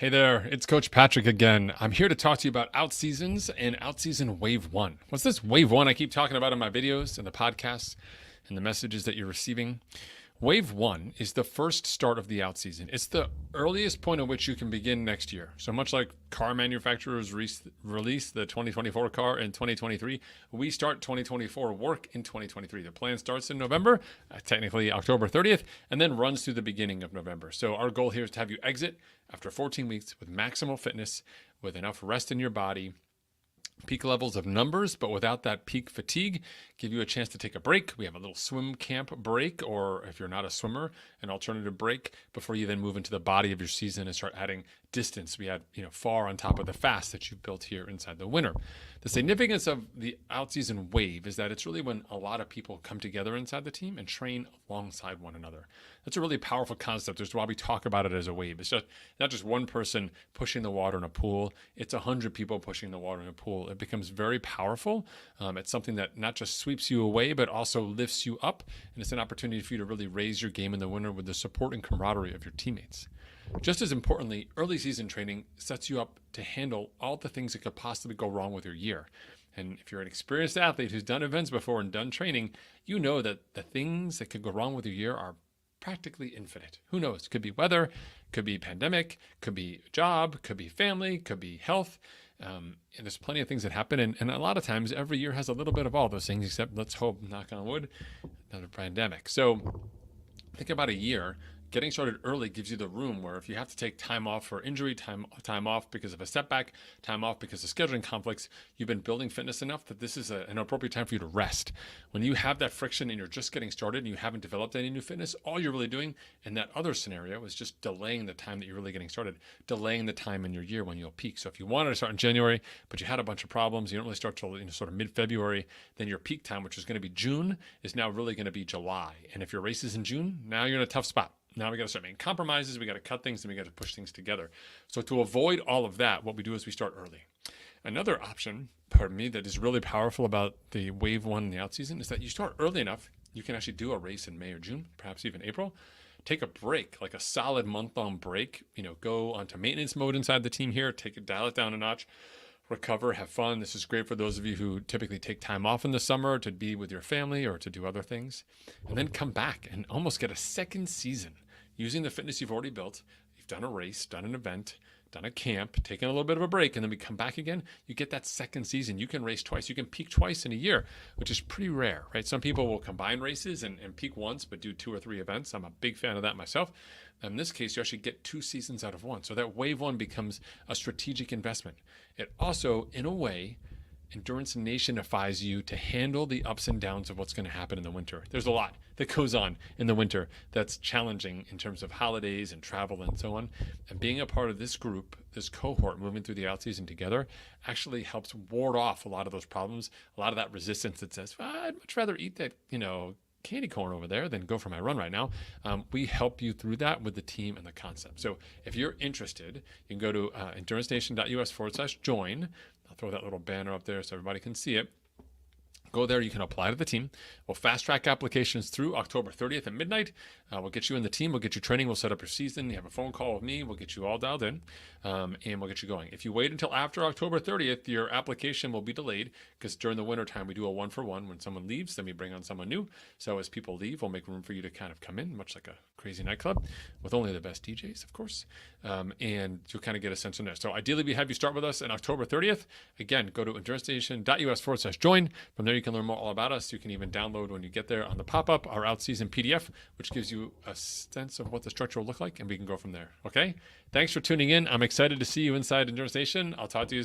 Hey there, it's Coach Patrick again. I'm here to talk to you about out seasons and out season wave one. What's this wave one I keep talking about in my videos and the podcasts and the messages that you're receiving? Wave one is the first start of the out season. It's the earliest point at which you can begin next year. So much like car manufacturers release the 2024 car in 2023, we start 2024 work in 2023. The plan starts in November, technically October 30th, and then runs through the beginning of November. So our goal here is to have you exit after 14 weeks with maximal fitness, with enough rest in your body, peak levels of numbers, but without that peak fatigue, give you a chance to take a break. We have a little swim camp break, or if you're not a swimmer, an alternative break before you then move into the body of your season and start adding distance. We add, far on top of the fast that you've built here inside the winter. The significance of the out-season wave is that it's really when a lot of people come together inside the team and train alongside one another. That's a really powerful concept. That's why we talk about it as a wave. It's just not just one person pushing the water in a pool. It's 100 people pushing the water in a pool. It becomes very powerful. It's something that not just sweeps you away, but also lifts you up. And it's an opportunity for you to really raise your game in the winter with the support and camaraderie of your teammates. Just as importantly, early season training sets you up to handle all the things that could possibly go wrong with your year. And if you're an experienced athlete who's done events before and done training, you know that the things that could go wrong with your year are practically infinite. Who knows? Could be weather, could be pandemic, could be job, could be family, could be health. And there's plenty of things that happen. And a lot of times every year has a little bit of all those things, except let's hope, knock on wood, another pandemic. So think about a year. Getting started early gives you the room where if you have to take time off for injury, time off because of a setback, time off because of scheduling conflicts, you've been building fitness enough that this is an appropriate time for you to rest. When you have that friction and you're just getting started and you haven't developed any new fitness, all you're really doing in that other scenario is just delaying the time that you're really getting started, delaying the time in your year when you'll peak. So if you wanted to start in January, but you had a bunch of problems, you don't really start till sort of mid-February, then your peak time, which is going to be June, is now really going to be July. And if your race is in June, now you're in a tough spot. Now we got to start making compromises. We got to cut things and we got to push things together. So to avoid all of that, what we do is we start early. Another option, that is really powerful about the wave one in the out season is that you start early enough. You can actually do a race in May or June, perhaps even April. Take a break, like a solid month-long break. Go onto maintenance mode inside the team here. Dial it down a notch. Recover, have fun. This is great for those of you who typically take time off in the summer to be with your family or to do other things. And then come back and almost get a second season using the fitness you've already built. You've done a race, done an event, done a camp, taken a little bit of a break, and then we come back again. You get that second season. You can race twice. You can peak twice in a year, which is pretty rare, right? Some people will combine races and peak once, but do 2 or 3 events. I'm a big fan of that myself. In this case, you actually get 2 seasons out of one. So that wave one becomes a strategic investment. It also, in a way, Endurance Nationifies you to handle the ups and downs of what's going to happen in the winter. There's a lot that goes on in the winter that's challenging in terms of holidays and travel and so on. And being a part of this group, this cohort moving through the out season together actually helps ward off a lot of those problems, a lot of that resistance that says, well, I'd much rather eat that, candy corn over there than go for my run right now. We help you through that with the team and the concept. So if you're interested, you can go to endurancenation.us/join. I'll throw that little banner up there so everybody can see it. Go there. You can apply to the team. We'll fast track applications through October 30th at midnight. We'll get you in the team. We'll get you training. We'll set up your season. You have a phone call with me. We'll get you all dialed in, and we'll get you going. If you wait until after October 30th, your application will be delayed because during the winter time, we do a 1-for-1. When someone leaves, then we bring on someone new. So as people leave, we'll make room for you to kind of come in, much like a crazy nightclub with only the best DJs, of course. And you'll kind of get a sense from there. So ideally, we have you start with us on October 30th. Again, go to endurancenation.us/join. From there, you can learn more all about us. You can even download when you get there on the pop-up our out-season PDF, which gives you a sense of what the structure will look like, and we can go from there. Okay? Thanks for tuning in. I'm excited to see you inside Endurance Nation. I'll talk to you